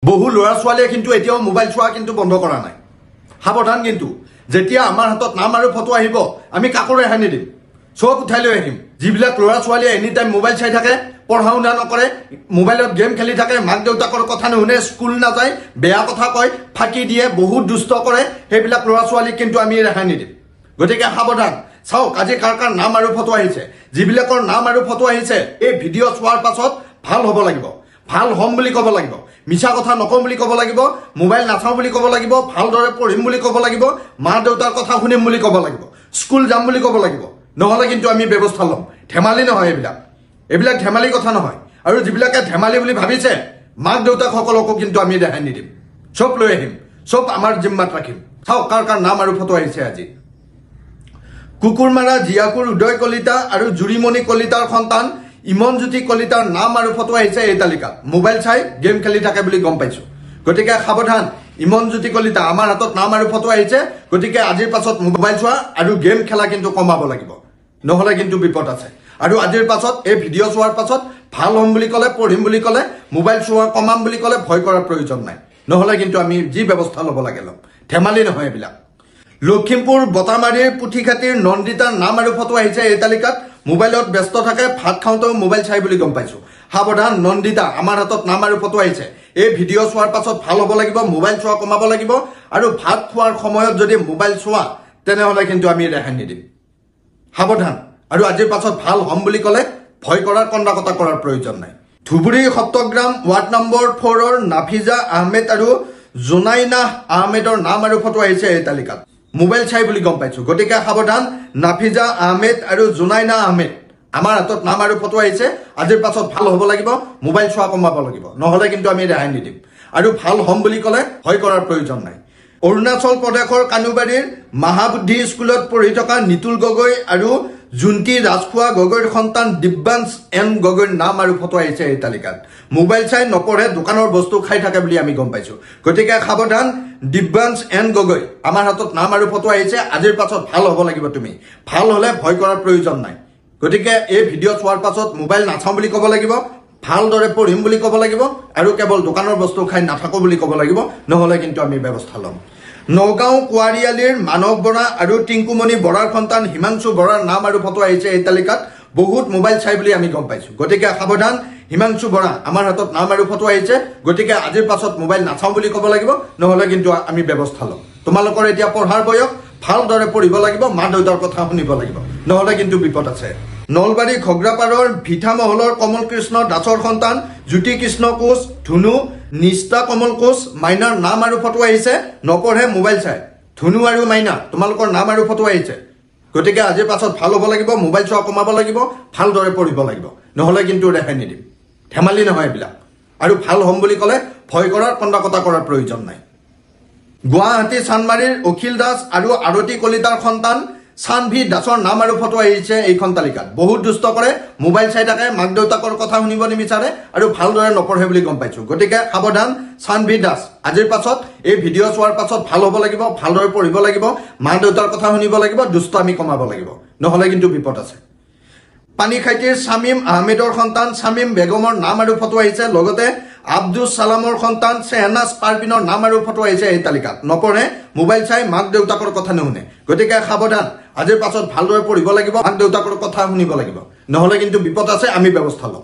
বহু ল'ৰা ছোৱালীয়ে কিন্তু এতিয়াও মোবাইল চোৱা কিন্তু বন্ধ কৰা নাই। সাৱধান কিন্তু যেতিয়া আমাৰ হাতত নাম আৰু ফটো আহিব আমি কাকো ৰেহাই নিদিম, চব উঠাই লৈ আহিম। যিবিলাক ল'ৰা ছোৱালীয়ে এনি টাইম মোবাইল চাই থাকে, পঢ়া শুনা নকৰে, মোবাইলত গেম খেলি থাকে, মাক দেউতাকৰ কথা নুশুনে, স্কুল নাযায়, বেয়া কথা কয়, ফাঁকি দিয়ে, বহুত দুষ্ট কৰে, সেইবিলাক ল'ৰা ছোৱালীক কিন্তু আমি ৰেহাই নিদিম। গতিকে সাৱধান। চাওক আজি কাৰ কাৰ নাম আৰু ফটো আহিছে। যিবিলাকৰ নাম আৰু ফটো আহিছে এই ভিডিঅ' চোৱাৰ পাছত ভাল হ'ব লাগিব, ভাল হ'ম বুলি ক'ব লাগিব, মিছা কথা নকওঁ বুলি ক'ব লাগিব, মোবাইল নাচাওঁ বুলি ক'ব লাগিব, ভালদৰে পঢ়িম বুলি ক'ব লাগিব, মা দেউতাৰ কথা শুনিম বুলি ক'ব লাগিব, স্কুল যাম বুলি ক'ব লাগিব। নহ'লে কিন্তু আমি ব্যৱস্থা ল'ম। ধেমালি নহয় এইবিলাক ধেমালি কথা নহয়। আৰু যিবিলাকে ধেমালি বুলি ভাবিছে মাক দেউতাকসকলকো কিন্তু আমি ৰেহাই নিদিম, চব লৈ আহিম, চব আমাৰ জিম্মাত ৰাখিম। চাওক কাৰ কাৰ নাম আৰু ফটো আহিছে আজি। কুকুৰমাৰা জিয়াকুৰ উদয় কলিতা আৰু জুৰিমণি কলিতাৰ সন্তান ইমনজ্যোতি কলিতাৰ নাম আৰু ফটো আহিছে এই তালিকাত। মোবাইল চাই গেম খেলি থাকে বুলি গম পাইছো। গতিকে সাৱধান। ইমনজ্যোতি কলিতা আমাৰ হাতত নাম আৰু ফটো আহিছে। গতিকে আজিৰ পাছত মোবাইল চোৱা আৰু গেম খেলা কিন্তু কমাব লাগিব, নহ'লে কিন্তু বিপদ আছে। আৰু আজিৰ পাছত এই ভিডিঅ' চোৱাৰ পাছত ভাল হ'ম বুলি ক'লে, পঢ়িম বুলি ক'লে, মোবাইল চোৱা কমাম বুলি ক'লে ভয় কৰাৰ প্ৰয়োজন নাই। নহ'লে কিন্তু আমি যি ব্যৱস্থা ল'ব লাগে ল'ম। ধেমালি নহয় এইবিলাক। লখিমপুৰ বটামাৰীৰ পুথিখাতিৰ নন্দিতাৰ নাম আৰু ফটো আহিছে এই তালিকাত। মোবাইলত ব্যস্ত থাকে, ভাত খাওঁতেও মোবাইল চাই বুলি গম পাইছো। সাৱধান নন্দিতা, আমাৰ হাতত নাম আৰু ফটো আহিছে। এই ভিডিঅ' চোৱাৰ পাছত ভাল হ'ব লাগিব, মোবাইল চোৱা কমাব লাগিব। আৰু ভাত খোৱাৰ সময়ত যদি মোবাইল চোৱা তেনেহ'লে কিন্তু আমি ৰেহাই নিদিম। সাৱধান। আৰু আজিৰ পাছত ভাল হ'ম বুলি ক'লে ভয় কৰাৰ কন্দা কটা কৰাৰ প্ৰয়োজন নাই। ধুবুৰী সপ্তগ্ৰাম ৱাৰ্ড নম্বৰ 4ৰ নাফিজা আহমেদ আৰু জোনাইনা আহমেদৰ নাম আৰু ফটো আহিছে এই তালিকাত। মোবাইল চাই বুলি গম পাইছো। গতিকে সাৱধান। নাফিজা আহমেদ আৰু জোনাইনা আহমেদ আমাৰ হাতত নাম আৰু ফটো আহিছে। আজিৰ পাছত ভাল হ'ব লাগিব, মোবাইল চোৱা কমাব লাগিব, নহ'লে কিন্তু আমি ৰেহাই নিদিম। আৰু ভাল হ'ম বুলি ক'লে ভয় কৰাৰ প্ৰয়োজন নাই। অৰুণাচল প্ৰদেশৰ কানুবাৰীৰ মহাবুদ্ধি স্কুলত পঢ়ি থকা নিতুল গগৈ আৰু জুন্তি ৰাজখোৱা গগৈৰ সন্তান দিব্যাংশ এন গগৈৰ নাম আৰু ফটো আহিছে এই তালিকাত। মোবাইল চাই নপঢ়ে, দোকানৰ বস্তু খাই থাকে বুলি আমি গম পাইছো। গতিকে সাৱধান। দিব্যাংশ এন গগৈ আমাৰ হাতত নাম আৰু ফটো আহিছে। আজিৰ পাছত ভাল হ'ব লাগিব তুমি। ভাল হ'লে ভয় কৰাৰ প্ৰয়োজন নাই। গতিকে এই ভিডিঅ' চোৱাৰ পাছত মোবাইল নাচাওঁ বুলি ক'ব লাগিব, ভালদৰে পঢ়িম বুলি ক'ব লাগিব, আৰু কেৱল দোকানৰ বস্তু খাই নাথাকো বুলি ক'ব লাগিব, নহ'লে কিন্তু আমি ব্যৱস্থা ল'ম। নগাঁও কোৱাৰিয়ালিৰ মানৱ বৰা আৰু টিংকুমণি বৰাৰ সন্তান হিমাংশু বৰাৰ নাম আৰু ফটো আহিছে এই তালিকাত। বহুত মোবাইল চাই বুলি আমি গম পাইছো। গতিকে সাৱধান। হিমাংশু বৰা আমাৰ হাতত নাম আৰু ফটো আহিছে। গতিকে আজিৰ পাছত মোবাইল নাচাওঁ বুলি ক'ব লাগিব, নহ'লে কিন্তু আমি ব্যৱস্থা ল'ম। তোমালোকৰ এতিয়া পঢ়াৰ বয়স, ভালদৰে পঢ়িব লাগিব, মা দেউতাৰ কথা শুনিব লাগিব, নহ'লে কিন্তু বিপদ আছে। নলবাৰী ঘগ্ৰাপাৰৰ ভিঠামহলৰ কমল কৃষ্ণ দাসৰ সন্তান জ্যোতি কৃষ্ণ কোচ, ধুনু, নিষ্ঠা কমল কোচ, মাইনাৰ নাম আৰু ফটো আহিছে। নপঢ়ে, মোবাইল চাই। ধুনু আৰু মাইনা তোমালোকৰ নাম আৰু ফটো আহিছে। গতিকে আজিৰ পাছত ভাল হ'ব লাগিব, মোবাইল চোৱা কমাব লাগিব, ভালদৰে পঢ়িব লাগিব, নহ'লে কিন্তু ৰেহাই নিদিম। ধেমালি নহয় এইবিলাক। আৰু ভাল হ'ম বুলি ক'লে ভয় কৰাৰ কন্দা কটা কৰাৰ প্ৰয়োজন নাই। গুৱাহাটী চানমাৰীৰ অখিল দাস আৰু আৰতী কলিতাৰ সন্তান চানভি দাসৰ নাম আৰু ফটো আহিছে এইখন তালিকাত। বহুত দুষ্ট কৰে, মোবাইল চাই থাকে, মাক দেউতাকৰ কথা শুনিব নিবিচাৰে, আৰু ভালদৰে নপঢ়ে বুলি গম পাইছো। গতিকে সাৱধান। চানভি দাস আজিৰ পাছত এই ভিডিঅ' চোৱাৰ পাছত ভাল হ'ব লাগিব, ভালদৰে পঢ়িব লাগিব, মা দেউতাৰ কথা শুনিব লাগিব, দুষ্ট আমি কমাব লাগিব, নহ'লে কিন্তু বিপদ আছে। পানীখাইটিৰ শামীম আহমেদৰ সন্তান শামীম বেগমৰ নাম আৰু ফটো আহিছে। লগতে আব্দুল ছালামৰ সন্তান চেহনাজ পাৰবিনৰ নাম আৰু ফটো আহিছে এই তালিকাত। নপঢ়ে, মোবাইল চাই, মাক দেউতাকৰ কথা নুশুনে। গতিকে সাৱধান। আজিৰ পাছত ভালদৰে পঢ়িব লাগিব, মাক দেউতাকৰ কথা শুনিব লাগিব, নহ'লে কিন্তু বিপদ আছে, আমি ব্যৱস্থা ল'ম।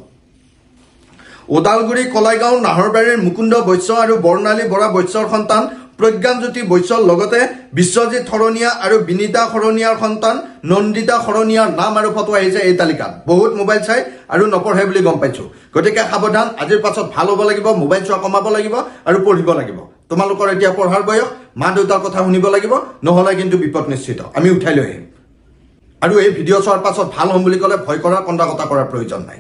ওদালগুৰি কলাইগাঁও নাহৰবাৰীৰ মুকুন্দ বৈশ্য আৰু বৰ্ণালী বৰা বৈশ্যৰ সন্তান প্ৰজ্ঞানজ্যোতি বৈশ্যৰ লগতে বিশ্বজিৎ শৰণীয়া আৰু বিনীতা শৰণীয়াৰ সন্তান নন্দিতা শৰণীয়াৰ নাম আৰু ফটো আহিছে এই তালিকাত। বহুত মোবাইল চাই আৰু নপঢ়ে বুলি গম পাইছো। গতিকে সাৱধান। আজিৰ পাছত ভাল হ'ব লাগিব, মোবাইল চোৱা কমাব লাগিব, আৰু পঢ়িব লাগিব। তোমালোকৰ এতিয়া পঢ়াৰ বয়স, মা দেউতাৰ কথা শুনিব লাগিব, নহ'লে কিন্তু বিপদ নিশ্চিত। আমি উঠাই লৈ আহিম। আৰু এই ভিডিঅ' চোৱাৰ পাছত ভাল হ'ম বুলি ক'লে ভয় কৰাৰ কন্দা কটা কৰাৰ প্ৰয়োজন নাই।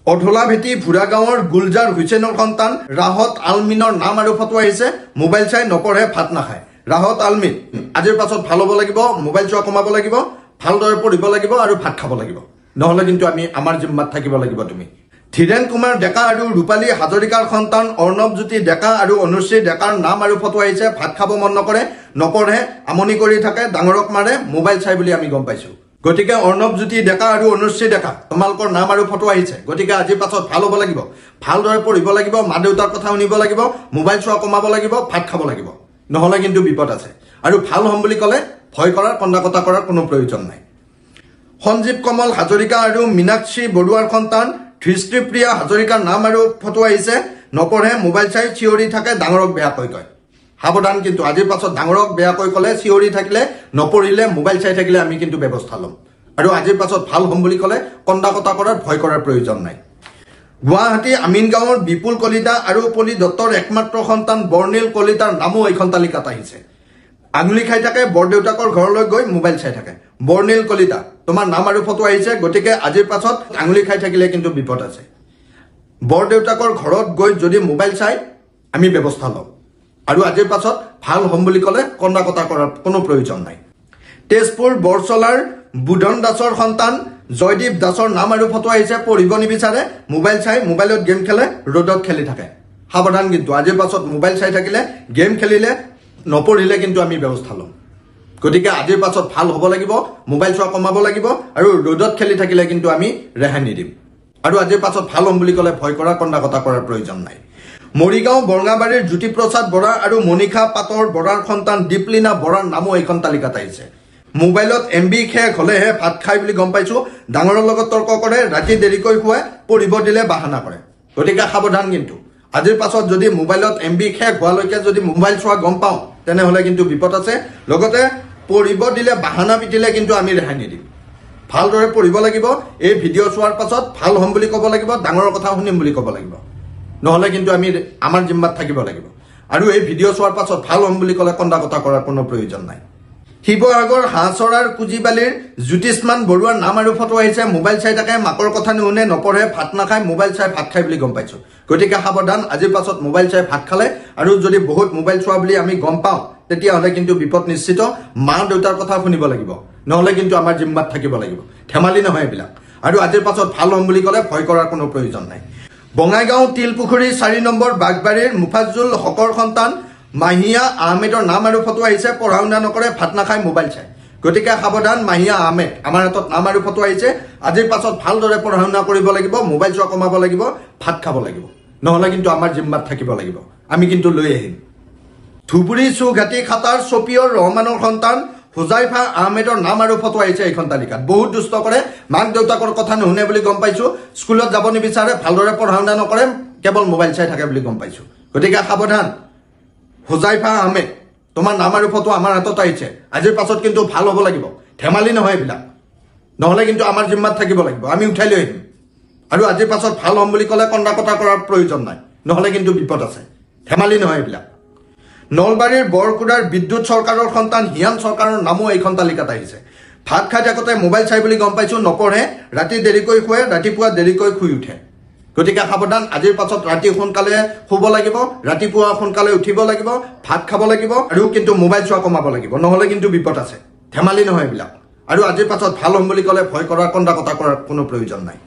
অধলা ভেটি ভুৰা গাঁৱৰ গুলজাৰ হুছেইনৰ সন্তান ৰাহত আলমিনৰ নাম আৰু ফটো আহিছে। মোবাইল চাই নপঢ়ে, ভাত নাখায়। ৰাহত আলমিন আজিৰ পাছত ভাল হ'ব লাগিব, মোবাইল চোৱা কমাব লাগিব, ভালদৰে পঢ়িব লাগিব, আৰু ভাত খাব লাগিব, নহ'লে কিন্তু আমি আমাৰ জিম্মাত থাকিব লাগিব তুমি। ধীৰেন কুমাৰ ডেকা আৰু ৰূপালী হাজৰিকাৰ সন্তান অৰ্ণৱজ্যোতি ডেকা আৰু অনুশ্ৰী ডেকাৰ নাম আৰু ফটো আহিছে। ভাত খাব মন নকৰে, নপঢ়ে, আমনি কৰি থাকে, ডাঙৰক মাৰে, মোবাইল চাই বুলি আমি গম পাইছো। গতিকে অৰ্ণৱজ্যোতি ডেকা আৰু অনুশ্ৰী ডেকা তোমালোকৰ নাম আৰু ফটো আহিছে গতিকে আজিৰ পাছত ভাল হ'ব লাগিব ভালদৰে পঢ়িব লাগিব মা দেউতাৰ কথা শুনিব লাগিব মোবাইল চোৱা কমাব লাগিব ভাত খাব লাগিব নহলে কিন্তু বিপদ আছে আৰু ভাল হ'ম বুলি ক'লে ভয় কৰাৰ কন্দা-কটা কৰাৰ কোনো প্ৰয়োজন নাই সঞ্জীৱ কমল হাজৰিকা আৰু মীনাক্ষী বৰুৱাৰ সন্তান ধৃষ্টিপ্ৰিয়া হাজৰিকাৰ নাম আৰু ফটো আহিছে নপঢ়ে মোবাইল চাই চিঞৰি থাকে ডাঙৰক বেয়াকৈ কয় সাৱধান কিন্তু আজিৰ পাছত ডাঙৰক বেয়াকৈ ক'লে চিঞৰি থাকিলে নপঢ়িলে মোবাইল চাই থাকিলে আমি কিন্তু ব্যৱস্থা ল'ম আৰু আজিৰ পাছত ভাল হ'ম বুলি ক'লে কন্দা-কটা কৰাৰ ভয় কৰাৰ প্ৰয়োজন নাই গুৱাহাটী আমিনগাঁৱৰ বিপুল কলিতা আৰু পলি দত্তৰ একমাত্ৰ সন্তান বৰ্ণিল কলিতাৰ নামো এইখন তালিকাত আহিছে আঙুলি খাই থাকে বৰদেউতাকৰ ঘৰলৈ গৈ মোবাইল চাই থাকে বৰ্ণিল কলিতা তোমাৰ নাম আৰু ফটো আহিছে গতিকে আজিৰ পাছত আঙুলি খাই থাকিলে কিন্তু বিপদ আছে বৰদেউতাকৰ ঘৰত গৈ যদি মোবাইল চাই আমি ব্যৱস্থা ল'ম আৰু আজিৰ পাছত ভাল হ'ম বুলি ক'লে কন্দা-কটা কৰাৰ কোনো প্ৰয়োজন নাই তেজপুৰ বৰচলাৰ বুধন দাসৰ সন্তান জয়দীপ দাসৰ নাম আৰু ফটো আহিছে পঢ়িব নিবিচাৰে মোবাইল চাই মোবাইলত গেম খেলে ৰ'দত খেলি থাকে সাৱধান কিন্তু আজিৰ পাছত মোবাইল চাই থাকিলে গেম খেলিলে নপঢ়িলে কিন্তু আমি ব্যৱস্থা ল'ম গতিকে আজিৰ পাছত ভাল হ'ব লাগিব মোবাইল চোৱা কমাব লাগিব আৰু ৰ'দত খেলি থাকিলে কিন্তু আমি ৰেহাই নিদিম আৰু আজিৰ পাছত ভাল হ'ম বুলি ক'লে ভয় কৰা কন্দা-কটা কৰাৰ প্ৰয়োজন নাই মৰিগাঁও বৰঙাবাৰীৰ জ্যোতিপ্ৰসাদ বৰা আৰু মনিষা পাটৰ বৰাৰ সন্তান দীপলিনা বৰাৰ নামো এইখন তালিকাত আহিছে মোবাইলত MB শেষ হ'লেহে ভাত খাই বুলি গম পাইছো ডাঙৰৰ লগত তৰ্ক কৰে ৰাতি দেৰিকৈ শুৱাই পঢ়িব দিলে বাহানা কৰে গতিকে সাৱধান কিন্তু আজিৰ পাছত যদি মোবাইলত MB শেষ হোৱালৈকে যদি মোবাইল চোৱা গম পাওঁ তেনেহ'লে কিন্তু বিপদ আছে লগতে পঢ়িব দিলে বাহানা পিটিলে কিন্তু আমি ৰেহাই নিদিম ভালদৰে পঢ়িব লাগিব এই ভিডিঅ' চোৱাৰ পাছত ভাল হ'ম বুলি ক'ব লাগিব ডাঙৰৰ কথা শুনিম বুলি ক'ব লাগিব নহ'লে কিন্তু আমি আমাৰ জিম্মাত থাকিব লাগিব আৰু এই ভিডিঅ' চোৱাৰ পাছত ভাল হ'ম বুলি ক'লে কন্দা-কটা কৰাৰ কোনো প্ৰয়োজন নাই শিৱসাগৰ হাঁহচৰাৰ কুজিবালিৰ জ্যোতিষ্মান বৰুৱাৰ নাম আৰু ফটো আহিছে মোবাইল চাই থাকে মাকৰ কথা নুশুনে নপঢ়ে ভাত নাখায় মোবাইল চাই ভাত খাই বুলি গম পাইছো গতিকে সাৱধান আজিৰ পাছত মোবাইল চাই ভাত খালে আৰু যদি বহুত মোবাইল চোৱা বুলি আমি গম পাওঁ তেতিয়াহ'লে কিন্তু বিপদ নিশ্চিত মা দেউতাৰ কথা শুনিব লাগিব নহ'লে কিন্তু আমাৰ জিম্মাত থাকিব লাগিব ধেমালি নহয় এইবিলাক আৰু আজিৰ পাছত ভাল হ'ম বুলি ক'লে ভয় কৰাৰ কোনো প্ৰয়োজন নাই বঙাইগাঁও তিলপুখুৰী 4 নম্বৰ বাগবাৰীৰ মুফাজ্জুল হকৰ সন্তান মাহিয়া আহমেদৰ নাম আৰু ফটো আহিছে পঢ়া শুনা নকৰে ভাত নাখায় মোবাইল চাই গতিকে সাৱধান মাহিয়া আহমেদ আমাৰ হাতত নাম আৰু ফটো আহিছে আজিৰ পাছত ভালদৰে পঢ়া শুনা কৰিব লাগিব মোবাইল চোৱা কমাব লাগিব ভাত খাব লাগিব নহ'লে কিন্তু আমাৰ জিম্মাত থাকিব লাগিব আমি কিন্তু লৈ আহিম ধুবুৰী চৌঘাটী খাটাৰ ছপিয়ৰ ৰহমানৰ সন্তান হুজাইফা আহমেদৰ নাম আৰু ফটো আহিছে এইখন তালিকাত বহুত দুষ্ট কৰে মাক দেউতাকৰ কথা নুশুনে বুলি গম পাইছো স্কুলত যাব নিবিচাৰে ভালদৰে পঢ়া শুনা নকৰে কেৱল মোবাইল চাই থাকে বুলি গম পাইছো গতিকে সাৱধান হুজাইফা আহমেদ তোমাৰ নাম আৰু ফটো আমাৰ হাতত আহিছে আজিৰ পাছত কিন্তু ভাল হ'ব লাগিব ধেমালি নহয় এইবিলাক নহ'লে কিন্তু আমাৰ জিম্মাত থাকিব লাগিব আমি উঠাই লৈ আহিম আৰু আজিৰ পাছত ভাল হ'ম বুলি ক'লে কন্দা-কটা কৰাৰ প্ৰয়োজন নাই নহ'লে কিন্তু বিপদ আছে ধেমালি নহয় এইবিলাক নলবাৰীৰ বৰকুৰাৰ বিদ্যুৎ চৰকাৰৰ সন্তান হিয়ান চৰকাৰৰ নামো এইখন তালিকাত আহিছে ভাত খাই থাকোঁতে মোবাইল চাই বুলি গম পাইছো নপঢ়ে ৰাতি দেৰিকৈ শুৱে ৰাতিপুৱা দেৰিকৈ শুই উঠে গতিকে সাৱধান আজিৰ পাছত ৰাতি সোনকালে শুব লাগিব ৰাতিপুৱা সোনকালে উঠিব লাগিব ভাত খাব লাগিব আৰু কিন্তু মোবাইল চোৱা কমাব লাগিব নহ'লে কিন্তু বিপদ আছে ধেমালি নহয় এইবিলাক আৰু আজিৰ পাছত ভাল হ'ম বুলি ক'লে ভয় কৰাৰ কন্দা-কটা কৰাৰ কোনো প্ৰয়োজন নাই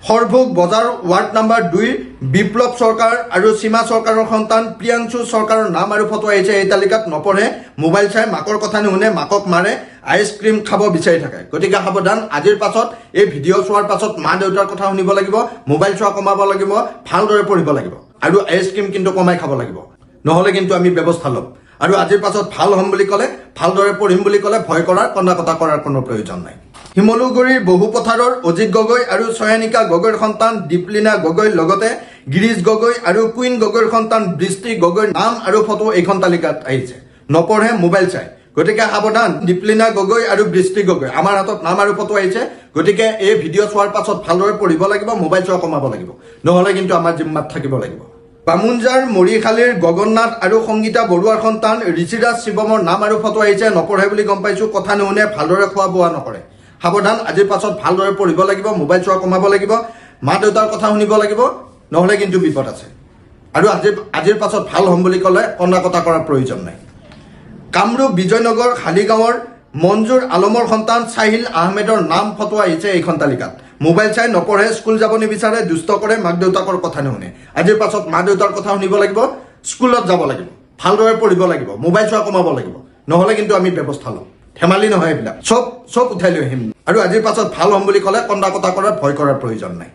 সৰভোগ বজাৰ ৱাৰ্ড নম্বৰ 2 বিপ্লৱ চৰকাৰ আৰু সীমা চৰকাৰৰ সন্তান প্ৰিয়াংশু চৰকাৰৰ নাম আৰু ফটো আহিছে এই তালিকাত নপঢ়ে মোবাইল চাই মাকৰ কথা নুশুনে মাকক মাৰে আইচক্ৰীম খাব বিচাৰি থাকে গতিকে সাৱধান আজিৰ পাছত এই ভিডিঅ' চোৱাৰ পাছত মা দেউতাৰ কথা শুনিব লাগিব মোবাইল চোৱা কমাব লাগিব ভালদৰে পঢ়িব লাগিব আৰু আইচক্ৰীম কিন্তু কমাই খাব লাগিব নহ'লে কিন্তু আমি ব্যৱস্থা ল'ম আৰু আজিৰ পাছত ভাল হ'ম বুলি ক'লে ভালদৰে পঢ়িম বুলি ক'লে ভয় কৰাৰ কন্দা-কটা কৰাৰ কোনো প্ৰয়োজন নাই শিমলুগুৰিৰ বহুপথাৰৰ অজিত গগৈ আৰু ছয়ানিকা গগৈৰ সন্তান দীপলিনা গগৈৰ লগতে গিৰিশ গগৈ আৰু কুইন গগৈৰ সন্তান বৃষ্টি গগৈৰ নাম আৰু ফটো এইখন তালিকাত আহিছে নপঢ়ে মোবাইল চাই গতিকে সাৱধান দীপলিনা গগৈ আৰু বৃষ্টি গগৈ আমাৰ হাতত নাম আৰু ফটো আহিছে গতিকে এই ভিডিঅ' চোৱাৰ পাছত ভালদৰে পঢ়িব লাগিব মোবাইল চোৱা কমাব লাগিব নহ'লে কিন্তু আমাৰ জিম্মাত থাকিব লাগিব বামুনজাৰ মৰিখালীৰ গগন্নাথ আৰু সংগীতা বৰুৱাৰ সন্তান ঋষিৰাজ শিৱমৰ নাম আৰু ফটো আহিছে নপঢ়ে বুলি গম পাইছো কথা নুশুনে ভালদৰে খোৱা বোৱা নকৰে সাৱধান আজিৰ পাছত ভালদৰে পঢ়িব লাগিব মোবাইল চোৱা কমাব লাগিব মা দেউতাৰ কথা শুনিব লাগিব নহ'লে কিন্তু বিপদ আছে আৰু আজিৰ পাছত ভাল হ'ম বুলি ক'লে কন্দা-কটা কৰাৰ প্ৰয়োজন নাই কামৰূপ বিজয়নগৰ হালিগাঁৱৰ মঞ্জুৰ আলমৰ সন্তান চাহিল আহমেদৰ নাম ফটো আহিছে এইখন তালিকাত মোবাইল চাই নপঢ়ে স্কুল যাব নিবিচাৰে দুষ্ট কৰে মাক দেউতাকৰ কথা নুশুনে আজিৰ পাছত মা দেউতাৰ কথা শুনিব লাগিব স্কুলত যাব লাগিব ভালদৰে পঢ়িব লাগিব মোবাইল চোৱা কমাব লাগিব নহ'লে কিন্তু আমি ব্যৱস্থা ল'ম ধেমালি নহয় এইবিলাক চব উঠাই লৈ আহিম আৰু আজিৰ পাছত ভাল হ'ম বুলি ক'লে কন্দা কটা কৰাত ভয় কৰাৰ প্ৰয়োজন নাই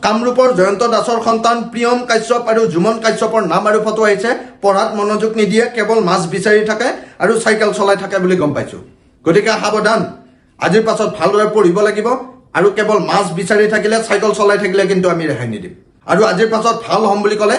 কামৰূপৰ জয়ন্ত দাসৰ সন্তান প্ৰিয়ম কাশ্যপ আৰু জুমন কাশ্যপৰ নাম আৰু ফটো আহিছে পঢ়াত মনোযোগ নিদিয়ে কেৱল মাছ বিচাৰি থাকে আৰু চাইকেল চলাই থাকে বুলি গম পাইছো গতিকে সাৱধান আজিৰ পাছত ভালদৰে পঢ়িব লাগিব আৰু কেৱল মাছ বিচাৰি থাকিলে চাইকেল চলাই থাকিলে কিন্তু আমি ৰেহাই নিদিম আৰু আজিৰ পাছত ভাল হ'ম বুলি ক'লে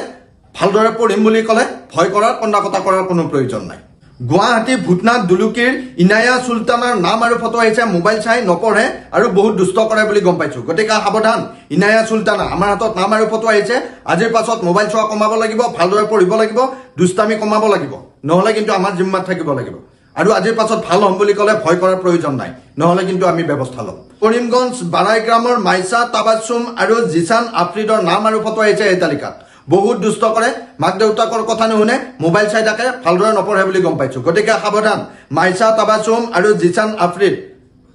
ভালদৰে পঢ়িম বুলি ক'লে ভয় কৰাৰ কন্দা কটা কৰাৰ কোনো প্ৰয়োজন নাই গুৱাহাটী ভূতনাথ দুলুকিৰ ইনায়া চুলতানাৰ নাম আৰু ফটো আহিছে মোবাইল চাই নপঢ়ে আৰু বহুত দুষ্ট কৰে বুলি গম পাইছো গতিকে সাৱধান ইনায়া চুলতানা আমাৰ হাতত নাম আৰু ফটো আহিছে আজিৰ পাছত মোবাইল চোৱা কমাব লাগিব ভালদৰে পঢ়িব লাগিব দুষ্টামি কমাব লাগিব নহলে কিন্তু আমাৰ জিম্মাত থাকিব লাগিব আৰু আজিৰ পাছত ভাল হ'ম বুলি ক'লে ভয় কৰাৰ প্ৰয়োজন নাই নহলে কিন্তু আমি ব্যৱস্থা ল'ম কৰিমগঞ্জ বাৰাইগ্ৰামৰ মাইছা তাবাছুম আৰু জিছান আফ্ৰিদৰ নাম আৰু ফটো আহিছে এই তালিকাত বহুত দুষ্ট কৰে মাক দেউতাকৰ কথা নুশুনে মোবাইল চাই থাকে ভালদৰে নপঢ়ে বুলি গম পাইছো গতিকে সাৱধান মাইছা তাবাছুম আৰু জিছান আফ্ৰিদ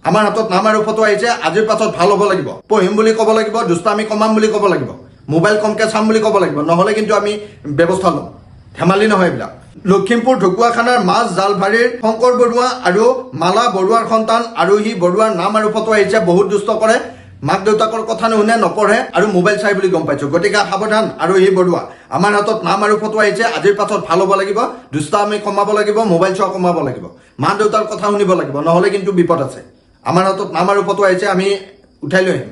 আমাৰ হাতত নাম আৰু ফটো আহিছে আজিৰ পাছত ভাল হ'ব লাগিব পঢ়িম বুলি ক'ব লাগিব দুষ্টামি কমাম বুলি ক'ব লাগিব মোবাইল কমকে চাম বুলি ক'ব লাগিব নহলে কিন্তু আমি ব্যৱস্থা ল'ম ধেমালি নহয় এইবিলাক লখিমপুৰ ঢকুৱাখানাৰ মাছ জালভাৰীৰ শংকৰ বৰুৱা আৰু মালা বৰুৱাৰ সন্তান আৰোহী বৰুৱাৰ নাম আৰু ফটো আহিছে বহুত দুষ্ট কৰে মাক দেউতাকৰ কথা নুশুনে নপঢ়ে আৰু মোবাইল চাই বুলি গম পাইছো গতিকে সাৱধান আৰোহী বৰুৱা আমাৰ হাতত নাম আৰু ফটো আহিছে আজিৰ পাছত ভাল হ'ব লাগিব দুষ্টামি কমাব লাগিব মোবাইল চোৱা কমাব লাগিব মা দেউতাৰ কথা শুনিব লাগিব নহলে কিন্তু বিপদ আছে আমাৰ হাতত নাম আৰু ফটো আহিছে আমি উঠাই লৈ আহিম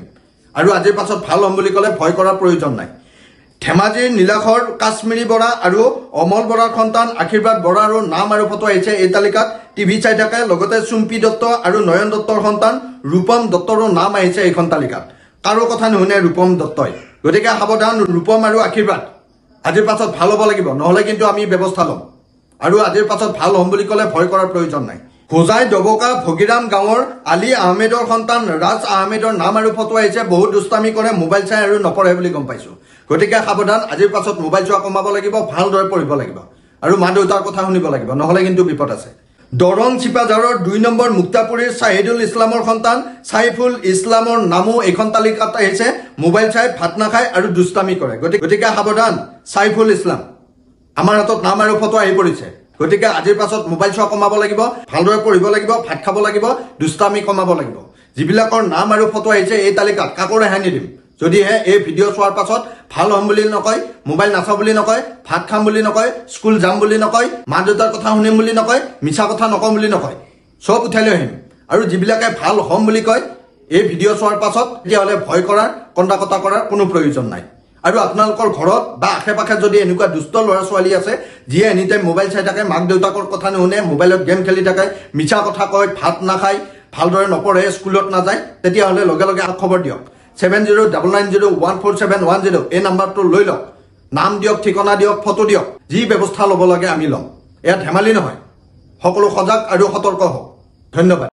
আৰু আজিৰ পাছত ভাল হ'ম বুলি ক'লে ভয় কৰাৰ প্ৰয়োজন নাই ধেমাজিৰ নীলাখৰ কাশ্মীৰী বৰা আৰু অমল বৰাৰ সন্তান আশীৰ্বাদ বৰাৰো নাম আৰু ফটো আহিছে এই তালিকাত টিভি চাই থাকে লগতে চুম্পী দত্ত আৰু নয়ন দত্তৰ সন্তান ৰূপম দত্তৰো নাম আহিছে এইখন তালিকাত কাৰো কথা নুশুনে ৰূপম দত্তই গতিকে সাৱধান ৰূপম আৰু আশীৰ্বাদ আজিৰ পাছত ভাল হ'ব লাগিব নহলে কিন্তু আমি ব্যৱস্থা ল'ম আৰু আজিৰ পাছত ভাল হ'ম বুলি ক'লে ভয় কৰাৰ প্ৰয়োজন নাই হোজাই ডবকা ভগিৰাম গাঁৱৰ আলী আহমেদৰ সন্তান ৰাজ আহমেদৰ নাম আৰু ফটো আহিছে বহুত দুষ্টামি কৰে মোবাইল চাই আৰু নপঢ়ে বুলি গম পাইছো গতিকে সাৱধান আজিৰ পাছত মোবাইল চোৱা কমাব লাগিব ভালদৰে পঢ়িব লাগিব আৰু মা দেউতাৰ কথা শুনিব লাগিব নহলে কিন্তু বিপদ আছে দৰং চিপাঝাৰৰ 2 নম্বৰ মুক্তাপুৰীৰ চাহিদুল ইছলামৰ সন্তান চাইফুল ইছলামৰ নামো এইখন তালিকাত আহিছে মোবাইল চাই ভাত নাখায় আৰু দুষ্টামি কৰে গতিকে সাৱধান চাইফুল ইছলাম আমাৰ হাতত নাম আৰু ফটো আহি পৰিছে গতিকে আজিৰ পাছত মোবাইল চোৱা কমাব লাগিব ভালদৰে পঢ়িব লাগিব ভাত খাব লাগিব দুষ্টামি কমাব লাগিব যিবিলাকৰ নাম আৰু ফটো আহিছে এই তালিকাত কাকো ৰেহাই নিদিম যদিহে এই ভিডিঅ' চোৱাৰ পাছত ভাল হ'ম বুলি নকয় মোবাইল নাচাওঁ বুলি নকয় ভাত খাম বুলি নকয় স্কুল যাম বুলি নকয় মা দেউতাৰ কথা শুনিম বুলি নকয় মিছা কথা নকওঁ বুলি নকয় চব উঠাই লৈ আহিম আৰু যিবিলাকে ভাল হ'ম বুলি কয় এই ভিডিঅ' চোৱাৰ পাছত তেতিয়াহ'লে ভয় কৰাৰ কন্দা কটা কৰাৰ কোনো প্ৰয়োজন নাই আৰু আপোনালোকৰ ঘৰত বা আশে পাশে যদি এনেকুৱা দুষ্ট ল'ৰা ছোৱালী আছে যিয়ে এনি টাইম মোবাইল চাই থাকে মাক দেউতাকৰ কথা নুশুনে মোবাইলত গেম খেলি থাকে মিছা কথা কয় ভাত নাখায় ভালদৰে নপঢ়ে স্কুলত নাযায় তেতিয়াহ'লে লগে লগে খবৰ দিয়ক 7099014710 এই নাম্বাৰটো লৈ লওক নাম দিয়ক ঠিকনা দিয়ক ফটো দিয়ক যি ব্যৱস্থা ল'ব লাগে আমি ল'ম এয়া ধেমালি নহয় সকলো সজাগ আৰু সতৰ্ক হওক ধন্যবাদ